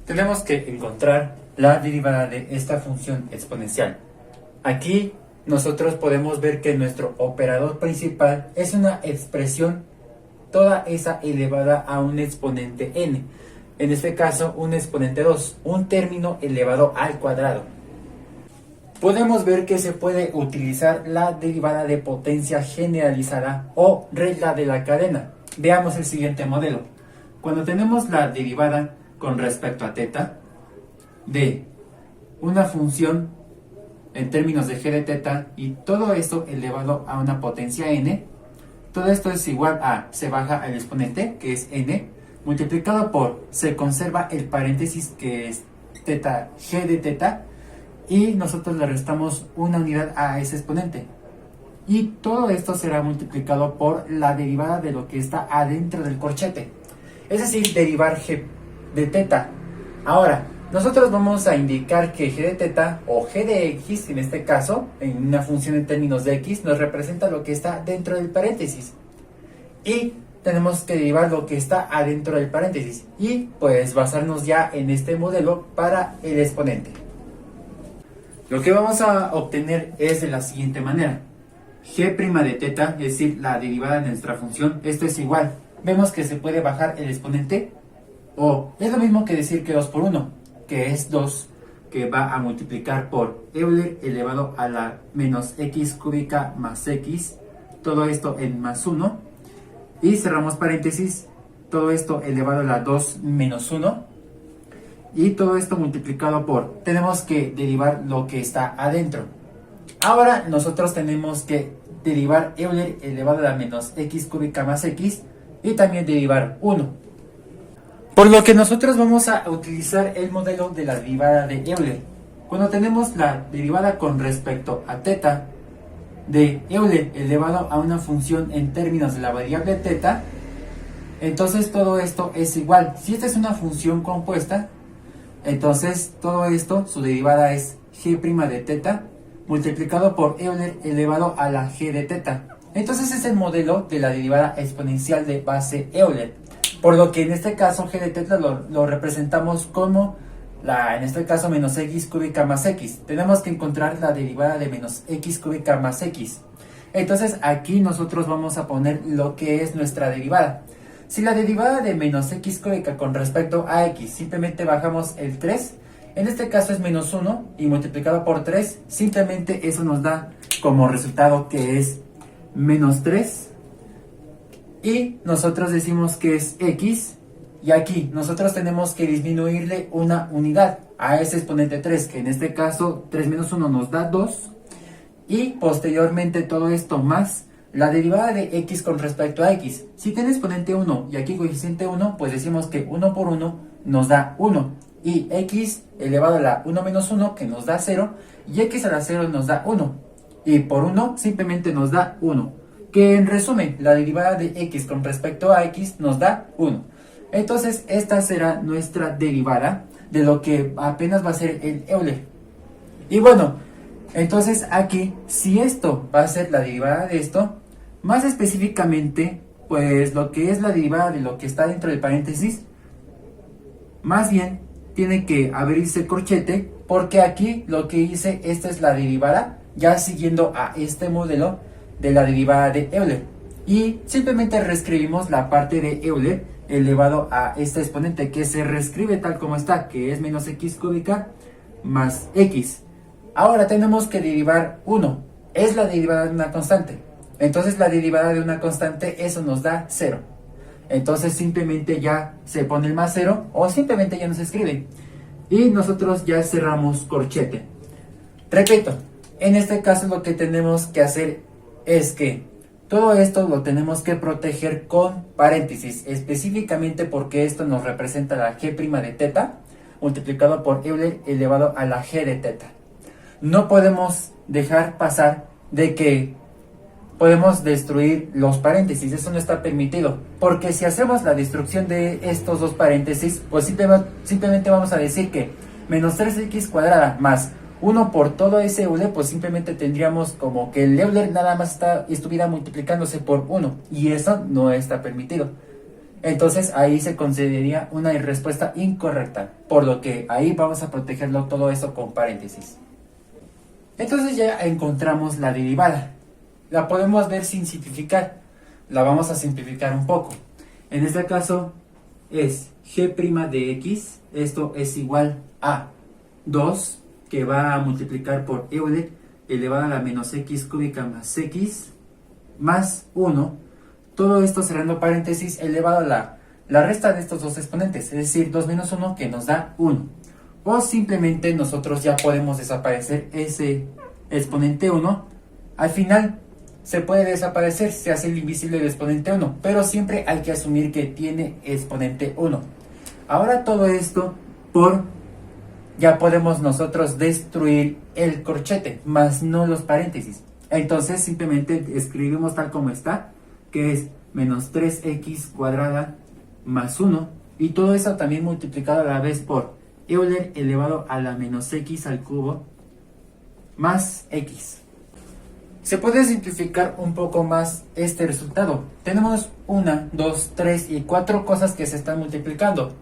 tenemos que encontrar la derivada de esta función exponencial. Aquí nosotros podemos ver que nuestro operador principal es una expresión toda esa elevada a un exponente n. En este caso, un exponente 2, un término elevado al cuadrado. Podemos ver que se puede utilizar la derivada de potencia generalizada o regla de la cadena. Veamos el siguiente modelo. Cuando tenemos la derivada con respecto a teta de una función en términos de g de teta y todo esto elevado a una potencia n, todo esto es igual a, se baja al exponente, que es n, multiplicado por, se conserva el paréntesis, que es teta g de teta, y nosotros le restamos una unidad a ese exponente. Y todo esto será multiplicado por la derivada de lo que está adentro del corchete. Es decir, derivar g de teta. Ahora, nosotros vamos a indicar que g de teta o g de x, en este caso, en una función en términos de x, nos representa lo que está dentro del paréntesis. Y tenemos que derivar lo que está adentro del paréntesis. Y pues basarnos ya en este modelo para el exponente. Lo que vamos a obtener es de la siguiente manera. G' de teta, es decir, la derivada de nuestra función, esto es igual. Vemos que se puede bajar el exponente, o es lo mismo que decir que 2 por 1, que es 2, que va a multiplicar por Euler elevado a la menos x cúbica más x, todo esto en más 1, y cerramos paréntesis, todo esto elevado a la 2 menos 1, y todo esto multiplicado por, tenemos que derivar lo que está adentro. Ahora nosotros tenemos que derivar Euler elevado a la menos x cúbica más x y también derivar 1. Por lo que nosotros vamos a utilizar el modelo de la derivada de Euler. Cuando tenemos la derivada con respecto a teta de Euler elevado a una función en términos de la variable teta, entonces todo esto es igual. Si esta es una función compuesta, entonces todo esto, su derivada es g' de teta multiplicado por Euler elevado a la g de teta. Entonces es el modelo de la derivada exponencial de base Euler. Por lo que en este caso g de teta lo representamos como en este caso menos x cúbica más x. Tenemos que encontrar la derivada de menos x cúbica más x. Entonces aquí nosotros vamos a poner lo que es nuestra derivada. Si la derivada de menos x cúbica con respecto a x simplemente bajamos el 3, en este caso es menos 1 y multiplicado por 3, simplemente eso nos da como resultado que es menos 3. Y nosotros decimos que es x, y aquí nosotros tenemos que disminuirle una unidad a ese exponente 3, que en este caso 3 menos 1 nos da 2, y posteriormente todo esto más la derivada de x con respecto a x. Si tiene exponente 1 y aquí coeficiente 1, pues decimos que 1 por 1 nos da 1, y x elevado a la 1 menos 1, que nos da 0, y x a la 0 nos da 1, y por 1 simplemente nos da 1. Que en resumen, la derivada de x con respecto a x nos da 1. Entonces, esta será nuestra derivada de lo que apenas va a ser el Euler. Y bueno, entonces aquí, si esto va a ser la derivada de esto, más específicamente, pues lo que es la derivada de lo que está dentro del paréntesis, más bien tiene que abrirse corchete, porque aquí lo que hice, esta es la derivada, ya siguiendo a este modelo de la derivada de Euler, y simplemente reescribimos la parte de Euler elevado a este exponente, que se reescribe tal como está, que es menos x cúbica más x. Ahora tenemos que derivar 1, es la derivada de una constante, entonces la derivada de una constante, eso nos da 0. Entonces simplemente ya se pone el más 0, o simplemente ya no se escribe, y nosotros ya cerramos corchete. Repito, en este caso lo que tenemos que hacer es que todo esto lo tenemos que proteger con paréntesis, específicamente porque esto nos representa la g' de teta multiplicado por Euler elevado a la g de teta. No podemos dejar pasar de que podemos destruir los paréntesis, eso no está permitido, porque si hacemos la destrucción de estos dos paréntesis, pues simplemente vamos a decir que menos 3x cuadrada más 1 por todo ese Euler, pues simplemente tendríamos como que el Euler nada más estuviera multiplicándose por 1, y eso no está permitido. Entonces ahí se consideraría una respuesta incorrecta, por lo que ahí vamos a protegerlo todo eso con paréntesis. Entonces ya encontramos la derivada. La podemos ver sin simplificar. La vamos a simplificar un poco. En este caso es g' de x, esto es igual a 2, que va a multiplicar por Euler elevado a la menos x cúbica más x, más 1. Todo esto cerrando paréntesis elevado a la resta de estos dos exponentes, es decir, 2 menos 1 que nos da 1. O simplemente nosotros ya podemos desaparecer ese exponente 1. Al final se puede desaparecer, se hace el invisible el exponente 1, pero siempre hay que asumir que tiene exponente 1. Ahora todo esto ya podemos nosotros destruir el corchete, más no los paréntesis. Entonces simplemente escribimos tal como está, que es menos 3x cuadrada más 1, y todo eso también multiplicado a la vez por Euler elevado a la menos x al cubo más x. Se puede simplificar un poco más este resultado. Tenemos 1, 2, 3 y 4 cosas que se están multiplicando.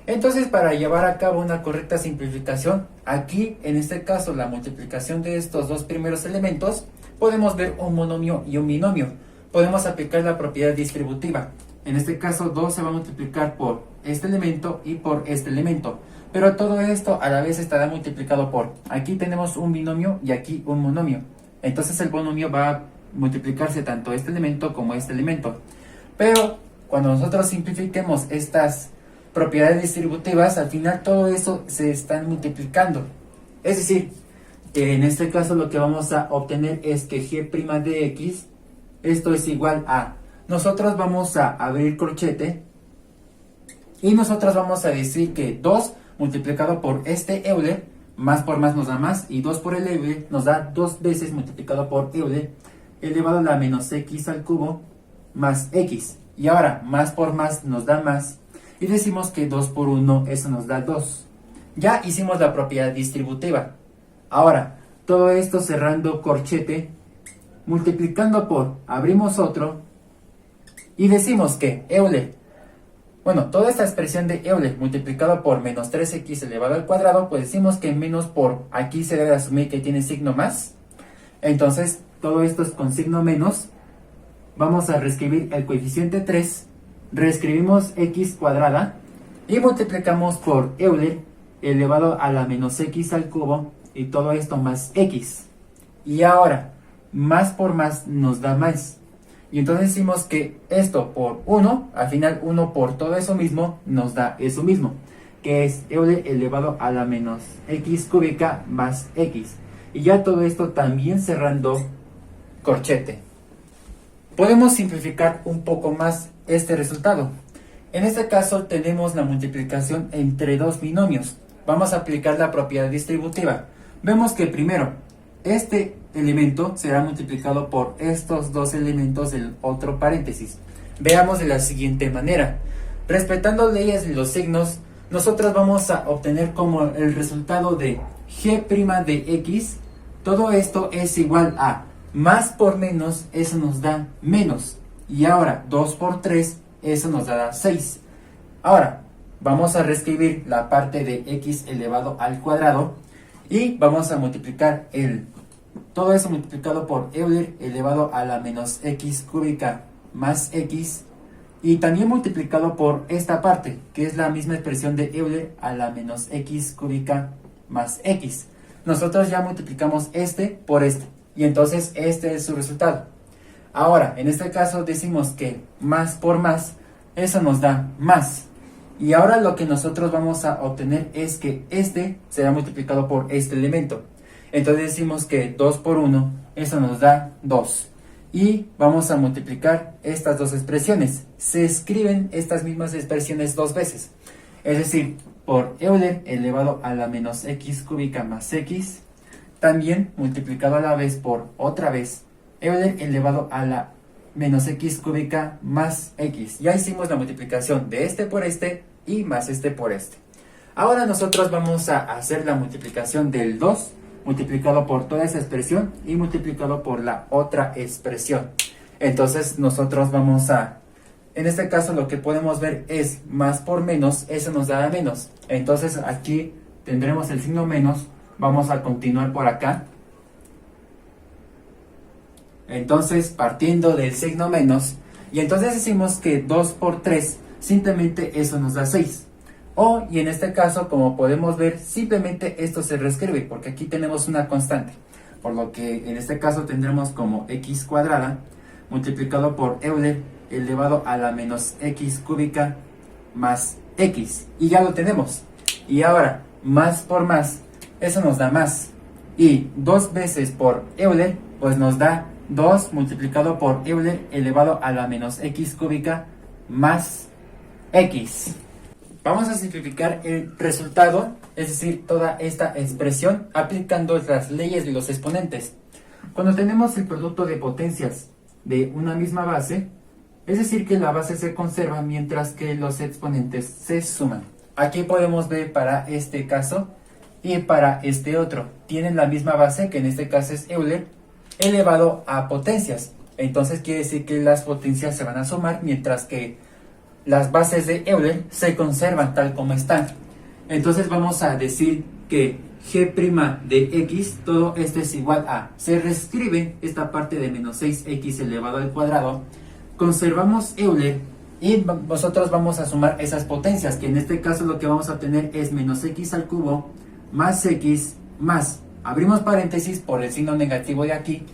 Entonces, para llevar a cabo una correcta simplificación, aquí en este caso la multiplicación de estos dos primeros elementos, podemos ver un monomio y un binomio. Podemos aplicar la propiedad distributiva. En este caso 2 se va a multiplicar por este elemento y por este elemento. Pero todo esto a la vez estará multiplicado por, aquí tenemos un binomio y aquí un monomio. Entonces el monomio va a multiplicarse tanto este elemento como este elemento. Pero cuando nosotros simplifiquemos estas propiedades distributivas, al final todo eso se están multiplicando. Es decir, en este caso lo que vamos a obtener es que g' de x, esto es igual a, nosotros vamos a abrir corchete y nosotros vamos a decir que 2 multiplicado por este Euler, más por más nos da más, y 2 por el Euler nos da 2 veces multiplicado por Euler elevado a la menos x al cubo más x. Y ahora más por más nos da más, y decimos que 2 por 1, eso nos da 2. Ya hicimos la propiedad distributiva. Ahora, todo esto cerrando corchete, multiplicando por, abrimos otro, y decimos que Euler, bueno, toda esta expresión de Euler multiplicado por menos 3x elevado al cuadrado, pues decimos que menos por, aquí se debe asumir que tiene signo más. Entonces, todo esto es con signo menos. Vamos a reescribir el coeficiente 3, reescribimos x cuadrada y multiplicamos por Euler elevado a la menos x al cubo y todo esto más x. Y ahora, más por más nos da más. Y entonces decimos que esto por 1, al final 1 por todo eso mismo nos da eso mismo, que es Euler elevado a la menos x cúbica más x. Y ya todo esto también cerrando corchete. Podemos simplificar un poco más este resultado. En este caso tenemos la multiplicación entre dos binomios. Vamos a aplicar la propiedad distributiva. Vemos que primero, este elemento será multiplicado por estos dos elementos del otro paréntesis. Veamos de la siguiente manera. Respetando leyes de los signos, nosotros vamos a obtener como el resultado de g' de x. Todo esto es igual a más por menos, eso nos da menos. Y ahora 2 por 3, eso nos dará 6. Ahora, vamos a reescribir la parte de x elevado al cuadrado y vamos a multiplicar todo eso multiplicado por Euler elevado a la menos x cúbica más x, y también multiplicado por esta parte, que es la misma expresión de Euler a la menos x cúbica más x. Nosotros ya multiplicamos este por este, y entonces este es su resultado. Ahora, en este caso decimos que más por más, eso nos da más. Y ahora lo que nosotros vamos a obtener es que este será multiplicado por este elemento. Entonces decimos que 2 por 1, eso nos da 2. Y vamos a multiplicar estas dos expresiones. Se escriben estas mismas expresiones dos veces. Es decir, por Euler elevado a la menos x cúbica más x, también multiplicado a la vez por otra vez Euler elevado a la menos x cúbica más x. Ya hicimos la multiplicación de este por este y más este por este. Ahora nosotros vamos a hacer la multiplicación del 2 multiplicado por toda esa expresión y multiplicado por la otra expresión. Entonces nosotros vamos a en este caso lo que podemos ver es más por menos, eso nos da menos. Entonces aquí tendremos el signo menos, vamos a continuar por acá. Entonces partiendo del signo menos, y entonces decimos que 2 por 3, simplemente eso nos da 6. Y en este caso, como podemos ver, simplemente esto se reescribe, porque aquí tenemos una constante. Por lo que en este caso tendremos como x cuadrada multiplicado por Euler elevado a la menos x cúbica más x. Y ya lo tenemos. Y ahora, más por más, eso nos da más. Y 2 veces por Euler, pues nos da 2 multiplicado por Euler elevado a la menos x cúbica más x. Vamos a simplificar el resultado, es decir, toda esta expresión aplicando las leyes de los exponentes. Cuando tenemos el producto de potencias de una misma base, es decir, que la base se conserva mientras que los exponentes se suman. Aquí podemos ver para este caso y para este otro. Tienen la misma base, que en este caso es Euler, elevado a potencias. Entonces quiere decir que las potencias se van a sumar mientras que las bases de Euler se conservan tal como están. Entonces vamos a decir que g' de x, todo esto es igual a, se reescribe esta parte de menos 6x elevado al cuadrado, conservamos Euler y nosotros vamos a sumar esas potencias, que en este caso lo que vamos a obtener es menos x al cubo más x más, abrimos paréntesis por el signo negativo de aquí,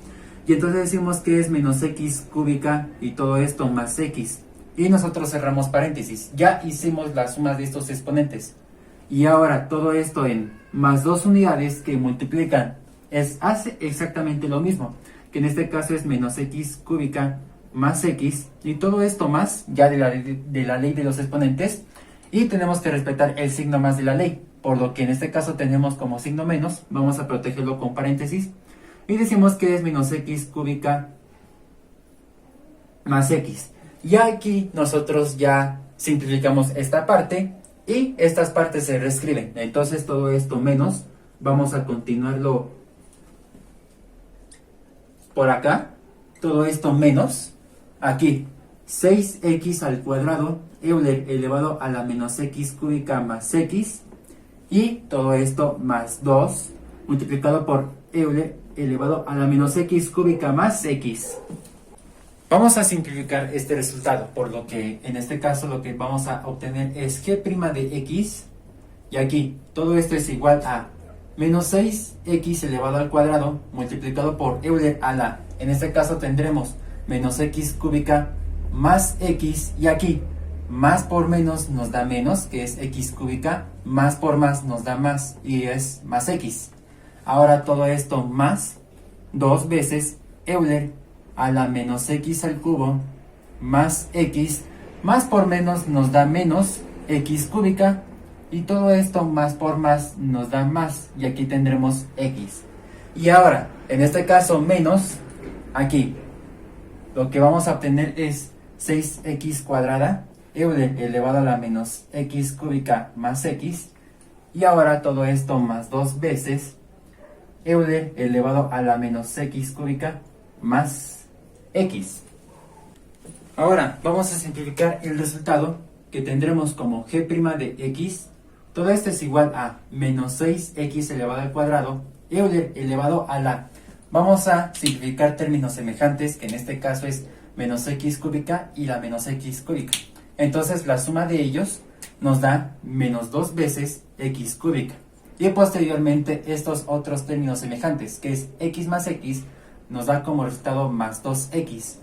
y entonces decimos que es menos x cúbica y todo esto más x. Y nosotros cerramos paréntesis. Ya hicimos las sumas de estos exponentes. Y ahora todo esto en más 2 unidades que multiplican hace exactamente lo mismo. Que en este caso es menos x cúbica más x. Y todo esto más ya de la ley de los exponentes. Y tenemos que respetar el signo más de la ley. Por lo que en este caso tenemos como signo menos. Vamos a protegerlo con paréntesis. Y decimos que es menos x cúbica más x. Y aquí nosotros ya simplificamos esta parte y estas partes se reescriben. Entonces todo esto menos, vamos a continuarlo por acá. Todo esto menos, aquí 6x al cuadrado, Euler elevado a la menos x cúbica más x. Y todo esto más 2 multiplicado por Euler elevado a la menos x cúbica más x. Vamos a simplificar este resultado, por lo que en este caso lo que vamos a obtener es g' de x, y aquí todo esto es igual a menos 6x elevado al cuadrado multiplicado por Euler a la, en este caso tendremos menos x cúbica más x, y aquí más por menos nos da menos, que es x cúbica, más por más nos da más, y es más x. Ahora todo esto más 2 veces Euler a la menos x al cubo más x, más por menos nos da menos x cúbica, y todo esto más por más nos da más, y aquí tendremos x. Y ahora, en este caso menos, aquí lo que vamos a obtener es 6x cuadrada, Euler elevado a la menos x cúbica más x, y ahora todo esto más 2 veces Euler elevado a la menos x cúbica más x. Ahora vamos a simplificar el resultado, que tendremos como g' de x, todo esto es igual a menos 6x elevado al cuadrado, Euler elevado a la, vamos a simplificar términos semejantes, que en este caso es menos x cúbica y la menos x cúbica. Entonces la suma de ellos nos da menos 2 veces x cúbica. Y posteriormente estos otros términos semejantes, que es x más x, nos da como resultado más 2x.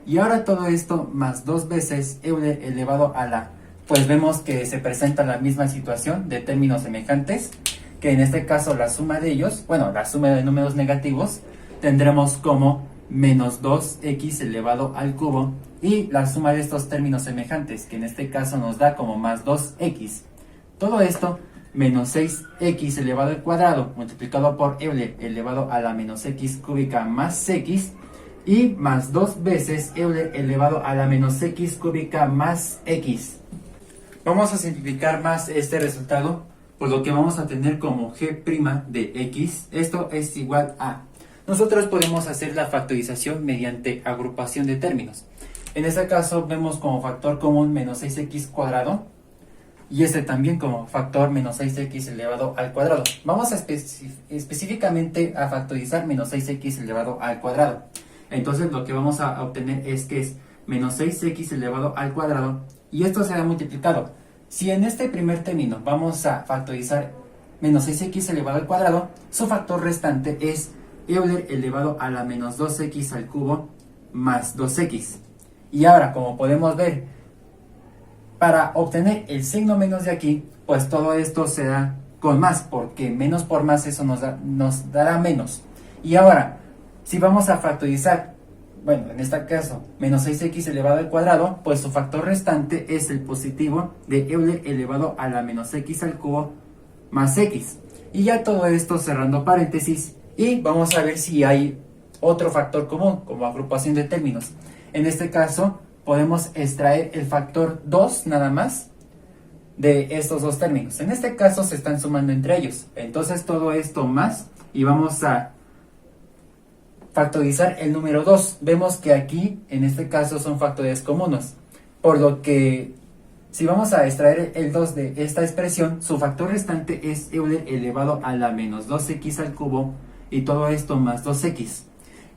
Y ahora todo esto más 2 veces Euler elevado a la, pues vemos que se presenta la misma situación de términos semejantes, que en este caso la suma de ellos, bueno, la suma de números negativos, tendremos como menos 2x elevado al cubo, y la suma de estos términos semejantes, que en este caso nos da como más 2x. Todo esto menos 6x elevado al cuadrado multiplicado por Euler elevado a la menos x cúbica más x, y más 2 veces Euler elevado a la menos x cúbica más x. Vamos a simplificar más este resultado, por lo que vamos a tener como g' de x, esto es igual a, nosotros podemos hacer la factorización mediante agrupación de términos. En este caso vemos como factor común menos 6x cuadrado y este también como factor menos 6x elevado al cuadrado. Vamos a específicamente a factorizar menos 6x elevado al cuadrado. Entonces lo que vamos a obtener es que es menos 6x elevado al cuadrado y esto será multiplicado. Si en este primer término vamos a factorizar menos 6x elevado al cuadrado, su factor restante es Euler elevado a la menos 2x al cubo más 2x. Y ahora, como podemos ver, para obtener el signo menos de aquí, pues todo esto se da con más, porque menos por más eso nos dará menos. Y ahora, si vamos a factorizar, bueno, en este caso, menos 6x elevado al cuadrado, pues su factor restante es el positivo de Euler elevado a la menos x al cubo más x. Y ya todo esto cerrando paréntesis, y vamos a ver si hay otro factor común, como agrupación de términos. En este caso, podemos extraer el factor 2 nada más de estos dos términos. En este caso se están sumando entre ellos. Entonces todo esto más, y vamos a factorizar el número 2. Vemos que aquí, en este caso, son factores comunes. Por lo que, si vamos a extraer el 2 de esta expresión, su factor restante es Euler elevado a la menos 2x al cubo, y todo esto más 2x.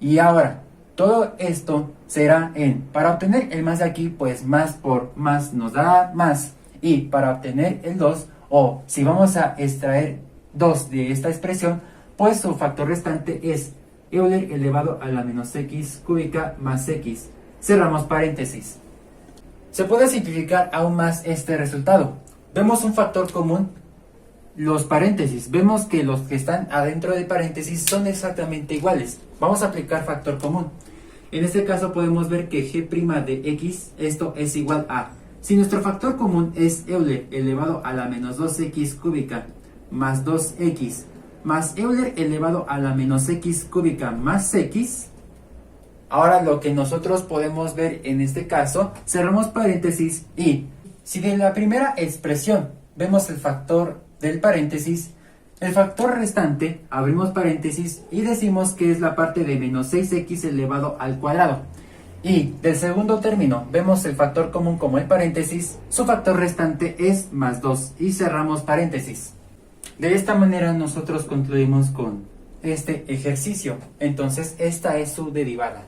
Y ahora, todo esto será para obtener el más de aquí, pues más por más nos da más. Y para obtener el 2, o si vamos a extraer 2 de esta expresión, pues su factor restante es Euler elevado a la menos x cúbica más x. Cerramos paréntesis. Se puede simplificar aún más este resultado. Vemos un factor común, los paréntesis. Vemos que los que están adentro de paréntesis son exactamente iguales. Vamos a aplicar factor común. En este caso podemos ver que g' de x, esto es igual a, si nuestro factor común es Euler elevado a la menos 2x cúbica más 2x, más Euler elevado a la menos x cúbica más x. Ahora lo que nosotros podemos ver en este caso, cerramos paréntesis, y si de la primera expresión vemos el factor del paréntesis, el factor restante, abrimos paréntesis y decimos que es la parte de menos 6x elevado al cuadrado. Y del segundo término vemos el factor común como el paréntesis, su factor restante es más 2 y cerramos paréntesis. De esta manera nosotros concluimos con este ejercicio. Entonces esta es su derivada.